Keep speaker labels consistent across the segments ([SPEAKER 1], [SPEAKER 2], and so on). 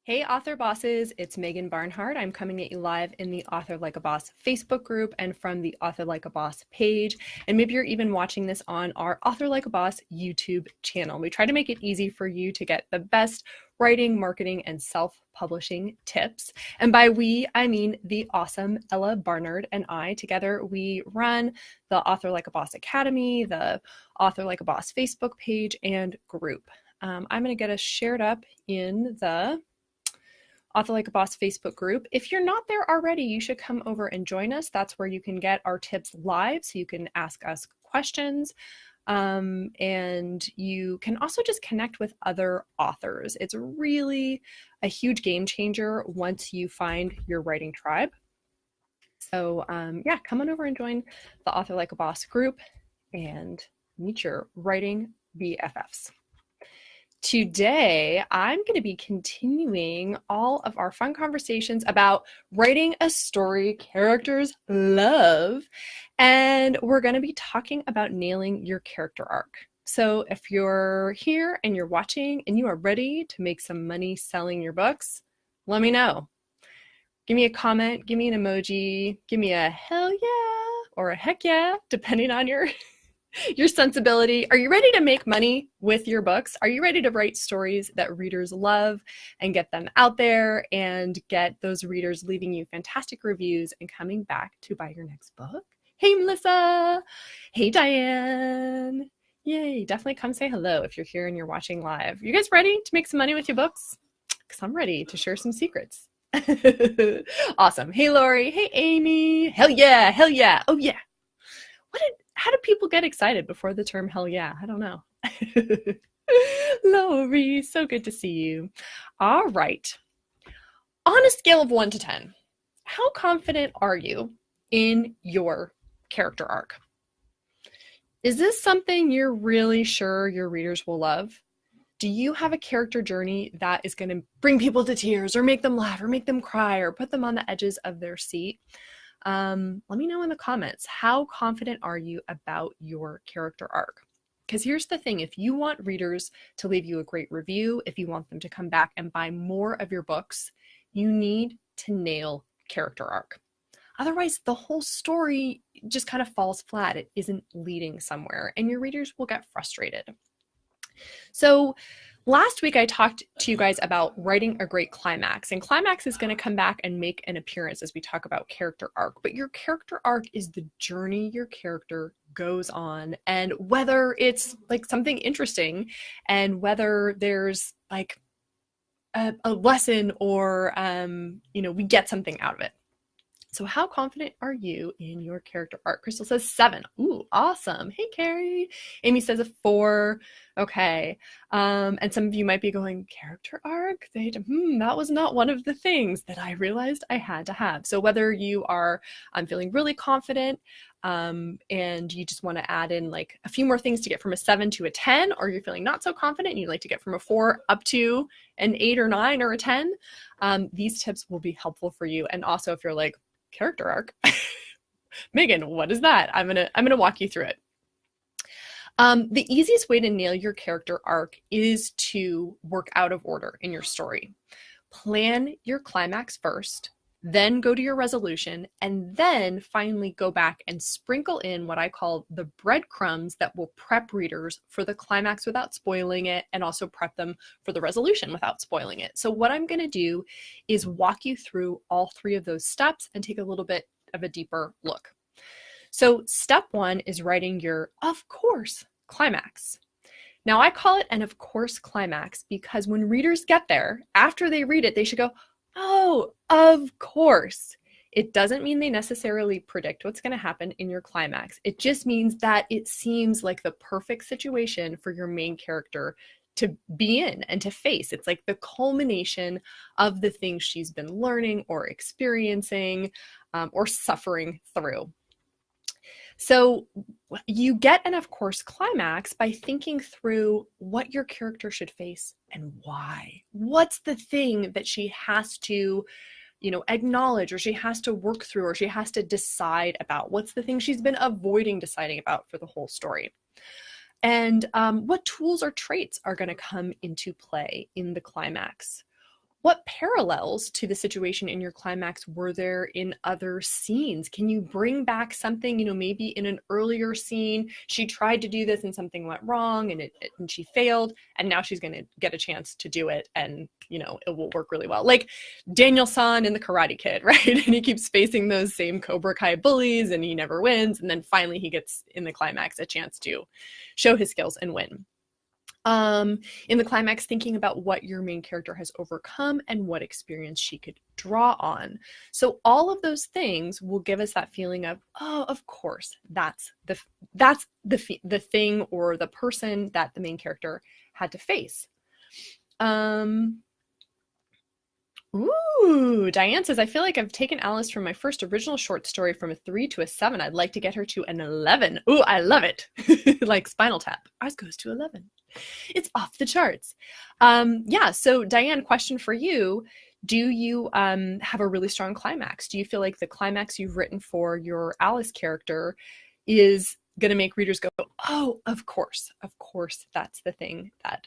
[SPEAKER 1] Hey, author bosses, it's Megan Barnhart. I'm coming at you live in the Author Like a Boss Facebook group and from the Author Like a Boss page. And maybe you're even watching this on our Author Like a Boss YouTube channel. We try to make it easy for you to get the best writing, marketing, and self-publishing tips. And by we, I mean the awesome Ella Barnard and I. Together, we run the Author Like a Boss Academy, the Author Like a Boss Facebook page and group. I'm going to get us shared up in the Author Like a Boss Facebook group. If you're not there already, you should come over and join us. That's where you can get our tips live, so you can ask us questions. And you can also just connect with other authors. It's really a huge game changer once you find your writing tribe. So yeah, come on over and join the Author Like a Boss group and meet your writing BFFs. Today, I'm going to be continuing all of our fun conversations about writing a story characters love, and we're going to be talking about nailing your character arc. So if you're here and you're watching and you are ready to make some money selling your books, let me know. Give me a comment, give me an emoji, give me a hell yeah or a heck yeah, depending on your sensibility. Are you ready to make money with your books? Are you ready to write stories that readers love and get them out there and get those readers leaving you fantastic reviews and coming back to buy your next book? Hey, Melissa. Hey, Diane. Yay, definitely come say hello if you're here and you're watching live. You guys ready to make some money with your books? Because I'm ready to share some secrets. Awesome. Hey, Lori. Hey, Amy. Hell yeah. Hell yeah. Oh, yeah. How do people get excited before the term hell yeah? I don't know. Lori, so good to see you. All right. On a scale of 1 to 10, how confident are you in your character arc? Is this something you're really sure your readers will love? Do you have a character journey that is going to bring people to tears or make them laugh or make them cry or put them on the edges of their seat? Let me know in the comments, how confident are you about your character arc? Because here's the thing, if you want readers to leave you a great review, if you want them to come back and buy more of your books, you need to nail character arc. Otherwise, the whole story just kind of falls flat. It isn't leading somewhere, and your readers will get frustrated. So last week I talked to you guys about writing a great climax, and climax is going to come back and make an appearance as we talk about character arc. But your character arc is the journey your character goes on, and whether it's like something interesting and whether there's like a lesson or we get something out of it. So how confident are you in your character arc? Crystal says 7. Ooh, awesome. Hey, Carrie. Amy says a 4. Okay. And some of you might be going, character arc? That was not one of the things that I realized I had to have. So whether you are feeling really confident and you just want to add in like a few more things to get from a 7 to a 10, or you're feeling not so confident and you'd like to get from a 4 up to an 8 or 9 or a 10, these tips will be helpful for you. And also if you're like, character arc. Megan, what is that? I'm gonna walk you through it. The easiest way to nail your character arc is to work out of order in your story. Plan your climax first, then go to your resolution, and then finally go back and sprinkle in what I call the breadcrumbs that will prep readers for the climax without spoiling it, and also prep them for the resolution without spoiling it. So what I'm going to do is walk you through all 3 of those steps and take a little bit of a deeper look. So step 1 is writing your of course climax. Now I call it an of course climax because when readers get there, after they read it, they should go, oh, of course. It doesn't mean they necessarily predict what's going to happen in your climax. It just means that it seems like the perfect situation for your main character to be in and to face. It's like the culmination of the things she's been learning or experiencing or suffering through. So you get an of course climax by thinking through what your character should face and why. What's the thing that she has to, acknowledge, or she has to work through, or she has to decide about? What's the thing she's been avoiding deciding about for the whole story? And what tools or traits are going to come into play in the climax? what parallels to the situation in your climax were there in other scenes? Can you bring back something, maybe in an earlier scene, she tried to do this and something went wrong and she failed, and now she's going to get a chance to do it, and, it will work really well. Like Daniel-san in The Karate Kid, right? And he keeps facing those same Cobra Kai bullies and he never wins. And then finally he gets in the climax a chance to show his skills and win. In the climax, thinking about what your main character has overcome and what experience she could draw on. So all of those things will give us that feeling of, oh, of course, that's the thing or the person that the main character had to face. Ooh, Diane says, I feel like I've taken Alice from my first original short story from a 3 to a 7. I'd like to get her to an 11. Ooh, I love it. Like Spinal Tap. Ours goes to 11. It's off the charts. Yeah, so Diane, question for you. Do you have a really strong climax? Do you feel like the climax you've written for your Alice character is going to make readers go, oh, of course, that's the thing that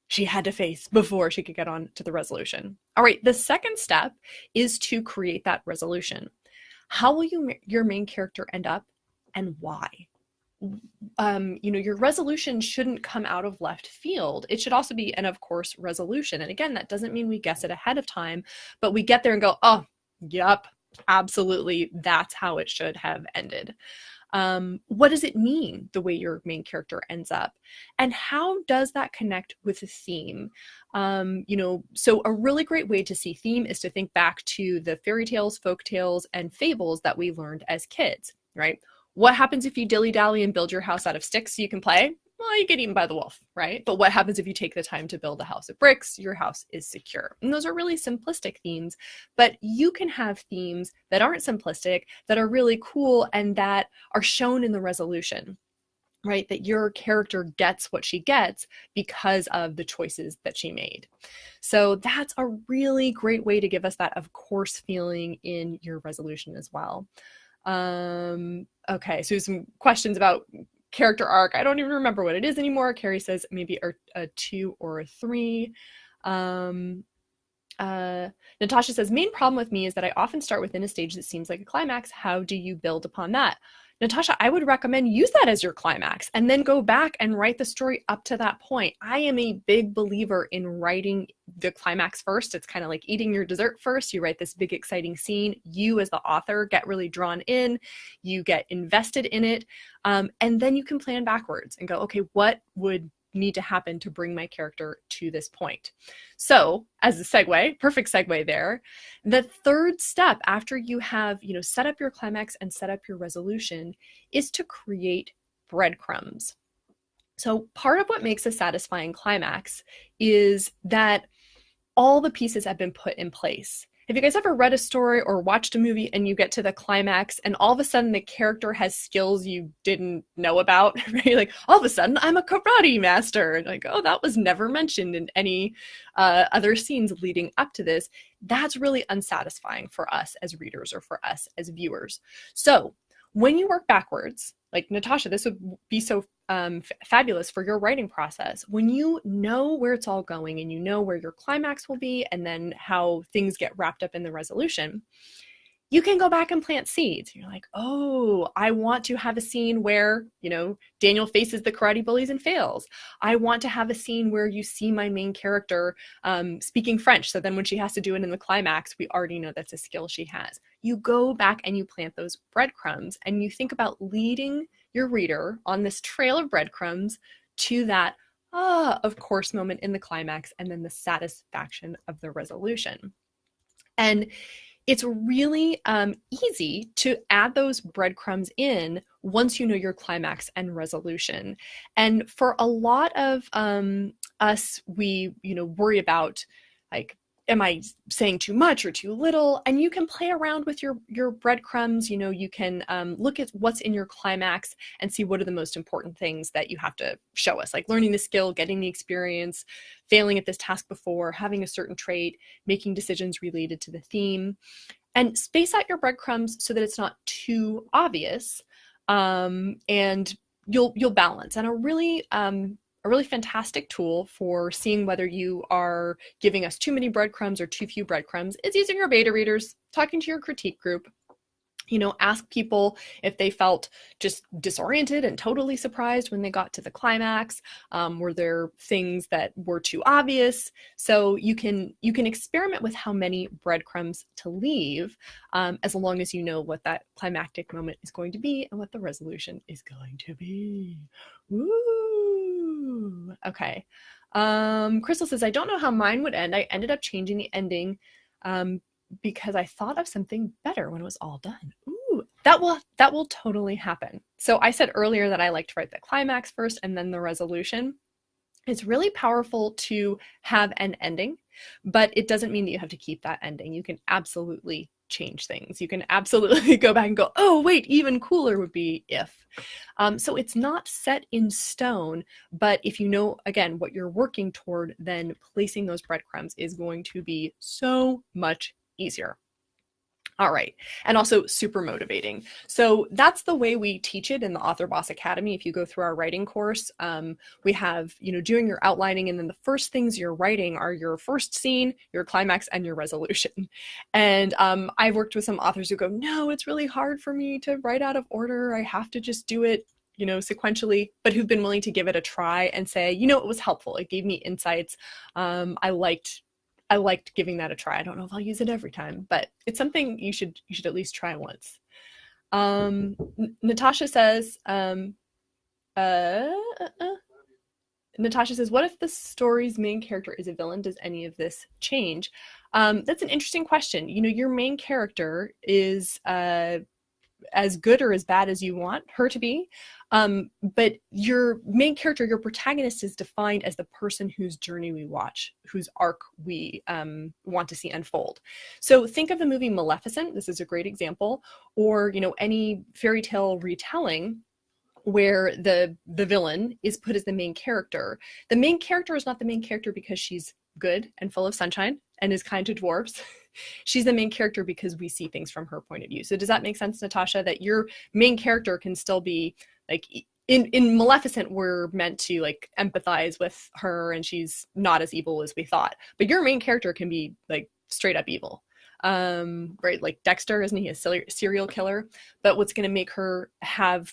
[SPEAKER 1] she had to face before she could get on to the resolution? All right, the second step is to create that resolution. How will your main character end up and why? Your resolution shouldn't come out of left field. It should also be an, of course, resolution. And again, that doesn't mean we guess it ahead of time, but we get there and go, oh, yep, absolutely, that's how it should have ended. What does it mean, the way your main character ends up? And how does that connect with the theme? So a really great way to see theme is to think back to the fairy tales, folk tales, and fables that we learned as kids, right? What happens if you dilly-dally and build your house out of sticks so you can play? Well, you get eaten by the wolf, right? But what happens if you take the time to build a house of bricks? Your house is secure. And those are really simplistic themes, but you can have themes that aren't simplistic, that are really cool, and that are shown in the resolution, right? That your character gets what she gets because of the choices that she made. So that's a really great way to give us that of course feeling in your resolution as well. Okay, so some questions about character arc. I don't even remember what it is anymore. Carrie says maybe a 2 or a 3. Natasha says, main problem with me is that I often start within a stage that seems like a climax. How do you build upon that? Natasha, I would recommend use that as your climax and then go back and write the story up to that point. I am a big believer in writing the climax first. It's kind of like eating your dessert first. You write this big, exciting scene. You as the author get really drawn in. You get invested in it. And then you can plan backwards and go, okay, what would need to happen to bring my character to this point? So as a segue, perfect segue there, the third step after you have, set up your climax and set up your resolution is to create breadcrumbs. So part of what makes a satisfying climax is that all the pieces have been put in place. Have you guys ever read a story or watched a movie and you get to the climax and all of a sudden the character has skills you didn't know about, right? Like all of a sudden I'm a karate master. Like, oh, that was never mentioned in any other scenes leading up to this. That's really unsatisfying for us as readers or for us as viewers. So when you work backwards, like Natasha, this would be so fabulous for your writing process. When you know where it's all going and you know where your climax will be and then how things get wrapped up in the resolution, you can go back and plant seeds. You're like, oh, I want to have a scene where, Daniel faces the karate bullies and fails. I want to have a scene where you see my main character speaking French. So then when she has to do it in the climax, we already know that's a skill she has. You go back and you plant those breadcrumbs and you think about leading your reader on this trail of breadcrumbs to that, of course, moment in the climax and then the satisfaction of the resolution. And it's really easy to add those breadcrumbs in once you know your climax and resolution. And for a lot of us, we worry about, like, am I saying too much or too little? And you can play around with your breadcrumbs. You can look at what's in your climax and see what are the most important things that you have to show us, like learning the skill, getting the experience, failing at this task before, having a certain trait, making decisions related to the theme. And space out your breadcrumbs so that it's not too obvious, and you'll balance. And a a really fantastic tool for seeing whether you are giving us too many breadcrumbs or too few breadcrumbs is using your beta readers, talking to your critique group. Ask people if they felt just disoriented and totally surprised when they got to the climax. Were there things that were too obvious? So you can experiment with how many breadcrumbs to leave, as long as you know what that climactic moment is going to be and what the resolution is going to be. Woo! Okay. Crystal says, I don't know how mine would end. I ended up changing the ending because I thought of something better when it was all done. Ooh, that will totally happen. So I said earlier that I like to write the climax first and then the resolution. It's really powerful to have an ending, but it doesn't mean that you have to keep that ending. You can absolutely change things. You can absolutely go back and go, oh, wait, even cooler would be if. So it's not set in stone, but if you know, again, what you're working toward, then placing those breadcrumbs is going to be so much easier. All right. And also super motivating. So that's the way we teach it in the Author Boss Academy. If you go through our writing course, we have, doing your outlining, and then the first things you're writing are your first scene, your climax, and your resolution. And I've worked with some authors who go, no, it's really hard for me to write out of order. I have to just do it, sequentially, but who've been willing to give it a try and say, it was helpful. It gave me insights. I liked giving that a try. I don't know if I'll use it every time, but it's something you should at least try once. Natasha says, Natasha says, what if the story's main character is a villain? Does any of this change? That's an interesting question. Your main character is as good or as bad as you want her to be. But your main character, your protagonist, is defined as the person whose journey we watch, whose arc we want to see unfold. So think of the movie Maleficent. This is a great example. Or, any fairy tale retelling where the villain is put as the main character. The main character is not the main character because she's good and full of sunshine and is kind to dwarves. She's the main character because we see things from her point of view. So does that make sense, Natasha, that your main character can still be like in Maleficent, we're meant to like empathize with her and she's not as evil as we thought, but your main character can be like straight up evil. Right? Like Dexter, isn't he a serial killer? But what's going to make her have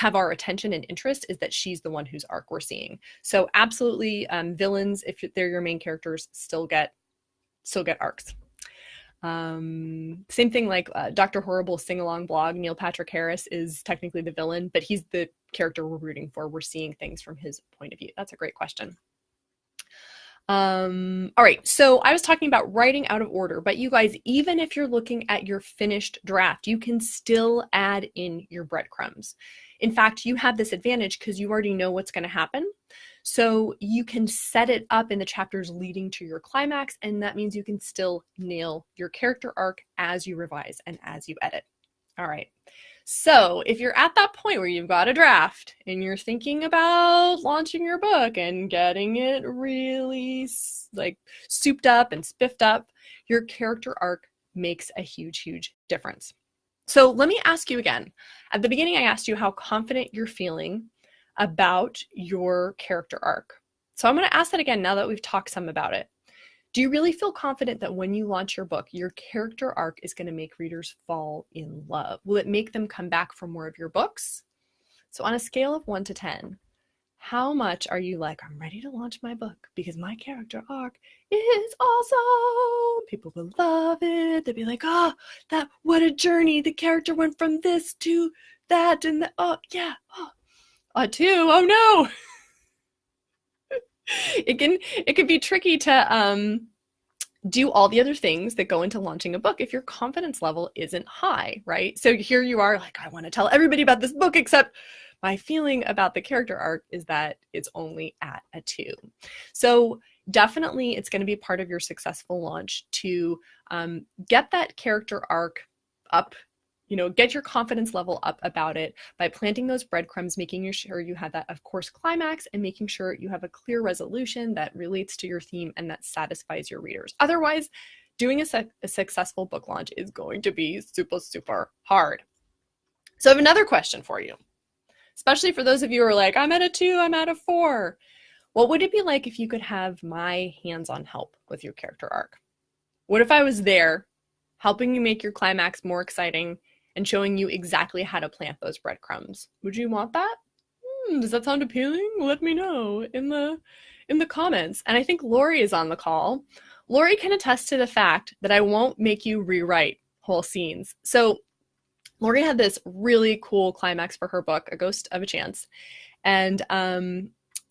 [SPEAKER 1] our attention and interest is that she's the one whose arc we're seeing. So absolutely, villains, if they're your main characters, still get arcs. Same thing like Dr. Horrible sing-along blog. Neil Patrick Harris is technically the villain, but he's the character we're rooting for. We're seeing things from his point of view. That's a great question. All right, so I was talking about writing out of order, but you guys, even if you're looking at your finished draft, you can still add in your breadcrumbs. In fact, you have this advantage because you already know what's going to happen. So you can set it up in the chapters leading to your climax, and that means you can still nail your character arc as you revise and as you edit. All right. So if you're at that point where you've got a draft and you're thinking about launching your book and getting it really like souped up and spiffed up, your character arc makes a huge, huge difference. So let me ask you again. At the beginning, I asked you how confident you're feeling about your character arc. So I'm going to ask that again now that we've talked some about it. Do you really feel confident that when you launch your book, your character arc is going to make readers fall in love? Will it make them come back for more of your books? So on a scale of 1 to 10, how much are you like, I'm ready to launch my book because my character arc is awesome. People will love it. They'll be like, oh, what a journey. The character went from this to that and that. Oh, yeah. Oh, a 2. Oh, no. It can be tricky to do all the other things that go into launching a book if your confidence level isn't high, right? So here you are like, I want to tell everybody about this book, except my feeling about the character arc is that it's only at a 2. So definitely it's going to be part of your successful launch to get that character arc up, get your confidence level up about it by planting those breadcrumbs, making sure you have that, of course, climax, and making sure you have a clear resolution that relates to your theme and that satisfies your readers. Otherwise, doing a successful book launch is going to be super, super hard. So I have another question for you. especially for those of you who are like, I'm at a 2, I'm at a 4. What would it be like if you could have my hands-on help with your character arc? What if I was there helping you make your climax more exciting and showing you exactly how to plant those breadcrumbs? Would you want that? Does that sound appealing? Let me know in the comments. And I think Lori is on the call. Lori can attest to the fact that I won't make you rewrite whole scenes. So Lori had this really cool climax for her book, A Ghost of a Chance. And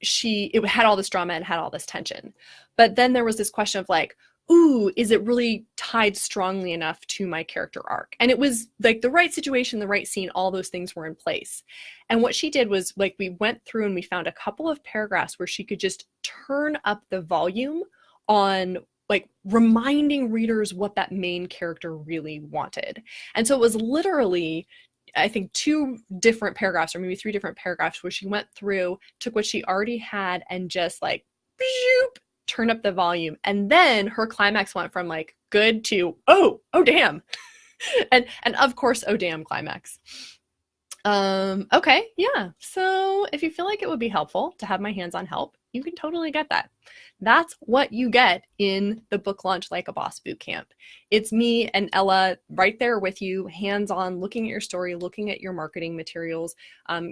[SPEAKER 1] it had all this drama and had all this tension. But then there was this question of like, ooh, is it really tied strongly enough to my character arc? And it was like the right situation, the right scene, all those things were in place. And what she did was like, we went through and we found a couple of paragraphs where she could just turn up the volume on like reminding readers what that main character really wanted. And so it was literally, I think, 2 different paragraphs or maybe 3 different paragraphs where she went through, took what she already had and just like, turn up the volume. And then her climax went from like good to, oh damn. and of course, oh damn climax. Okay, yeah. So if you feel like it would be helpful to have my hands-on help, you can totally get that. That's what you get in the Book Launch Like a Boss Bootcamp. It's me and Ella right there with you, hands-on, looking at your story, looking at your marketing materials,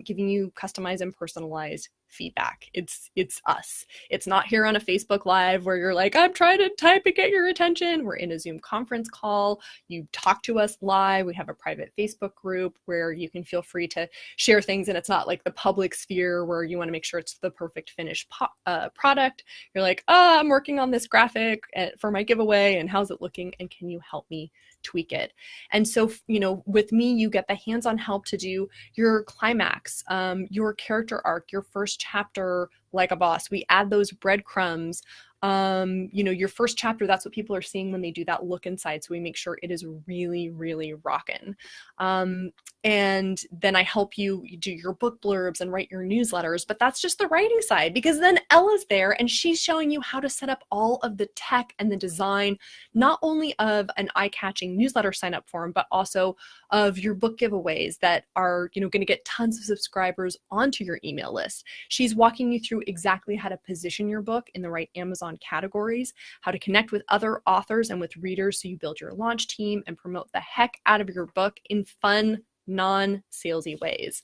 [SPEAKER 1] giving you customized and personalized feedback. It's us. It's not here on a Facebook Live where you're like, I'm trying to type and get your attention. We're in a Zoom conference call. You talk to us live. We have a private Facebook group where you can feel free to share things, and it's not like the public sphere where you want to make sure it's the perfect finished product. You're like, I'm working on this graphic for my giveaway, and how's it looking, and can you help me tweak it? And so, with me, you get the hands-on help to do your climax, your character arc, your first chapter like a boss. We add those breadcrumbs. Your first chapter, that's what people are seeing when they do that look inside. So we make sure it is really, really rockin'. And then I help you do your book blurbs and write your newsletters, but that's just the writing side, because then Ella's there and she's showing you how to set up all of the tech and the design, not only of an eye-catching newsletter sign-up form, but also of your book giveaways that are, going to get tons of subscribers onto your email list. She's walking you through exactly how to position your book in the right Amazon categories, how to connect with other authors and with readers so you build your launch team and promote the heck out of your book in fun, non-salesy ways.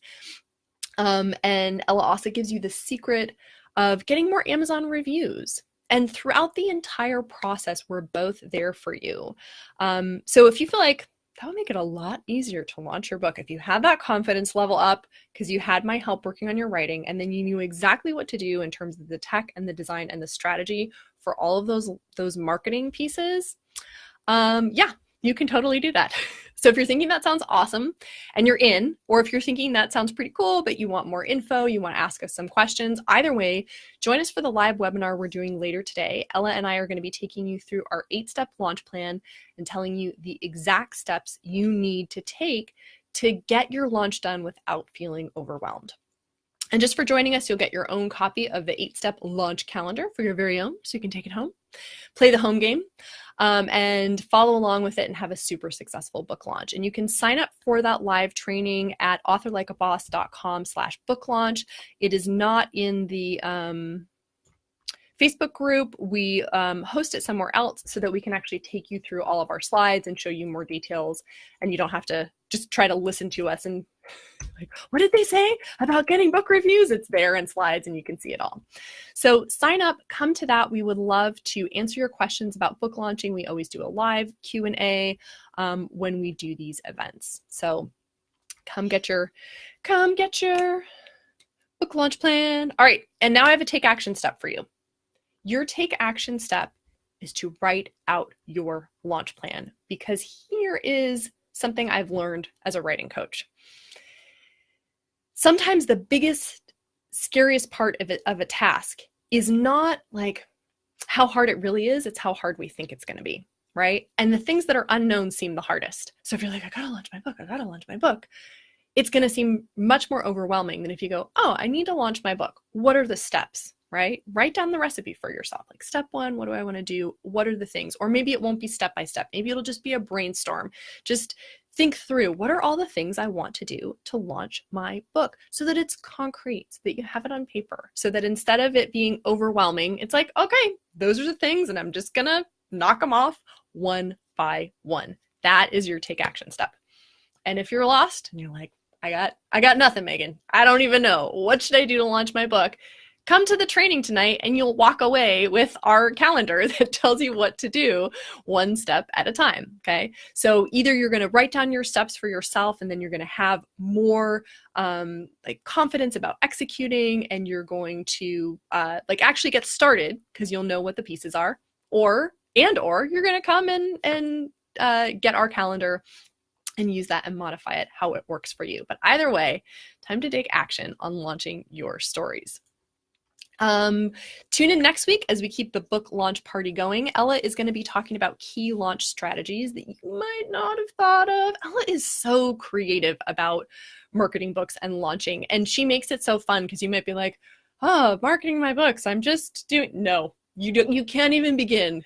[SPEAKER 1] And Ella also gives you the secret of getting more Amazon reviews. And throughout the entire process, we're both there for you. So if you feel like that would make it a lot easier to launch your book, if you had that confidence level up because you had my help working on your writing, and then you knew exactly what to do in terms of the tech and the design and the strategy for all of those marketing pieces, yeah, you can totally do that. So if you're thinking that sounds awesome and you're in, or if you're thinking that sounds pretty cool, but you want more info, you want to ask us some questions, either way, join us for the live webinar we're doing later today. Ella and I are going to be taking you through our 8-step launch plan and telling you the exact steps you need to take to get your launch done without feeling overwhelmed. And just for joining us, you'll get your own copy of the 8-step launch calendar for your very own, so you can take it home, play the home game, and follow along with it and have a super successful book launch. And you can sign up for that live training at authorlikeaboss.com/book launch. It is not in the Facebook group. We host it somewhere else so that we can actually take you through all of our slides and show you more details, and you don't have to just try to listen to us and like, what did they say about getting book reviews? It's there in slides and you can see it all. So sign up, come to that. We would love to answer your questions about book launching. We always do a live Q&A when we do these events. So come get your book launch plan. All right, and now I have a take action step for you. Your take action step is to write out your launch plan, because here is something I've learned as a writing coach. Sometimes the biggest, scariest part of a task is not like how hard it really is, it's how hard we think it's going to be, right? And the things that are unknown seem the hardest. So if you're like, I gotta launch my book, it's going to seem much more overwhelming than if you go, oh, I need to launch my book. What are the steps, right? Write down the recipe for yourself. Like step one, what do I want to do? What are the things? Or maybe it won't be step by step. Maybe it'll just be a brainstorm. Just think through, what are all the things I want to do to launch my book, so that it's concrete, so that you have it on paper, so that instead of it being overwhelming, it's like, okay, those are the things and I'm just gonna knock them off one by one. That is your take action step. And if you're lost and you're like, I got nothing, Megan, I don't even know, what should I do to launch my book? Come to the training tonight and you'll walk away with our calendar that tells you what to do one step at a time, okay? So either you're gonna write down your steps for yourself and then you're gonna have more like confidence about executing, and you're going to like actually get started because you'll know what the pieces are, or you're gonna come and get our calendar and use that and modify it how it works for you. But either way, time to take action on launching your stories. Tune in next week as we keep the book launch party going. Ella is going to be talking about key launch strategies that you might not have thought of. Ella is so creative about marketing books and launching, and she makes it so fun because you might be like, oh, marketing my books, I'm just doing, no, you can't even begin.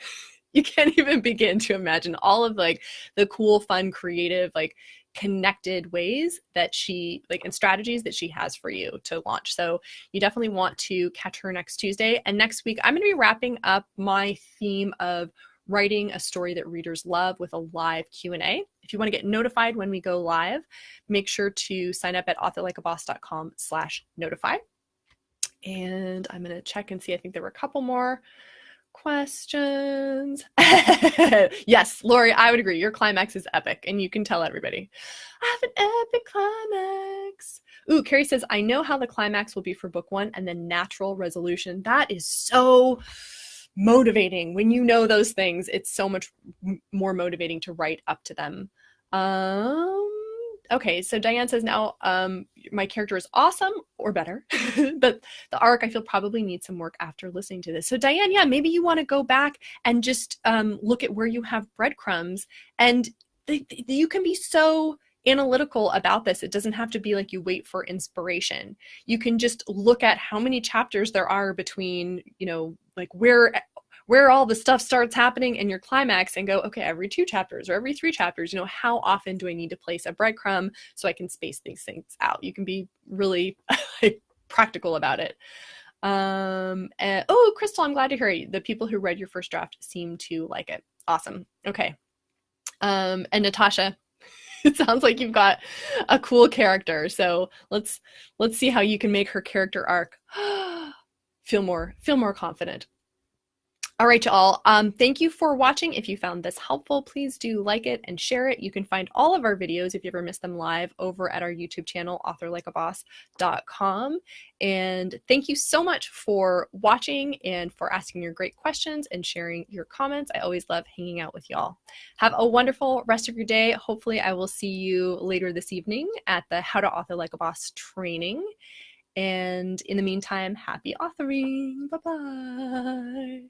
[SPEAKER 1] You can't even begin to imagine all of like the cool, fun, creative, like connected ways that she like and strategies that she has for you to launch. So you definitely want to catch her next Tuesday. And next week, I'm going to be wrapping up my theme of writing a story that readers love with a live Q&A. If you want to get notified when we go live, make sure to sign up at authorlikeaboss.com/notify. And I'm going to check and see, I think there were a couple more questions. Yes, Lori, I would agree. Your climax is epic, and you can tell everybody, I have an epic climax. Ooh, Carrie says, I know how the climax will be for book one and then natural resolution. That is so motivating. When you know those things, it's so much more motivating to write up to them. Okay, so Diane says, now my character is awesome or better, but the arc I feel probably needs some work after listening to this. So Diane, yeah, maybe you want to go back and just look at where you have breadcrumbs, and you can be so analytical about this. It doesn't have to be like you wait for inspiration. You can just look at how many chapters there are between, you know, like where all the stuff starts happening in your climax, and go, okay, every 2 chapters or every 3 chapters, you know, how often do I need to place a breadcrumb so I can space these things out? You can be really like practical about it. And, oh, Crystal, I'm glad to hear you. The people who read your first draft seem to like it. Awesome. Okay. And Natasha, it sounds like you've got a cool character. So let's see how you can make her character arc feel more confident. All right, y'all. Thank you for watching. If you found this helpful, please do like it and share it. You can find all of our videos, if you ever missed them live, over at our YouTube channel, authorlikeaboss.com. And thank you so much for watching and for asking your great questions and sharing your comments. I always love hanging out with y'all. Have a wonderful rest of your day. Hopefully I will see you later this evening at the How to Author Like a Boss training. And in the meantime, happy authoring. Bye-bye.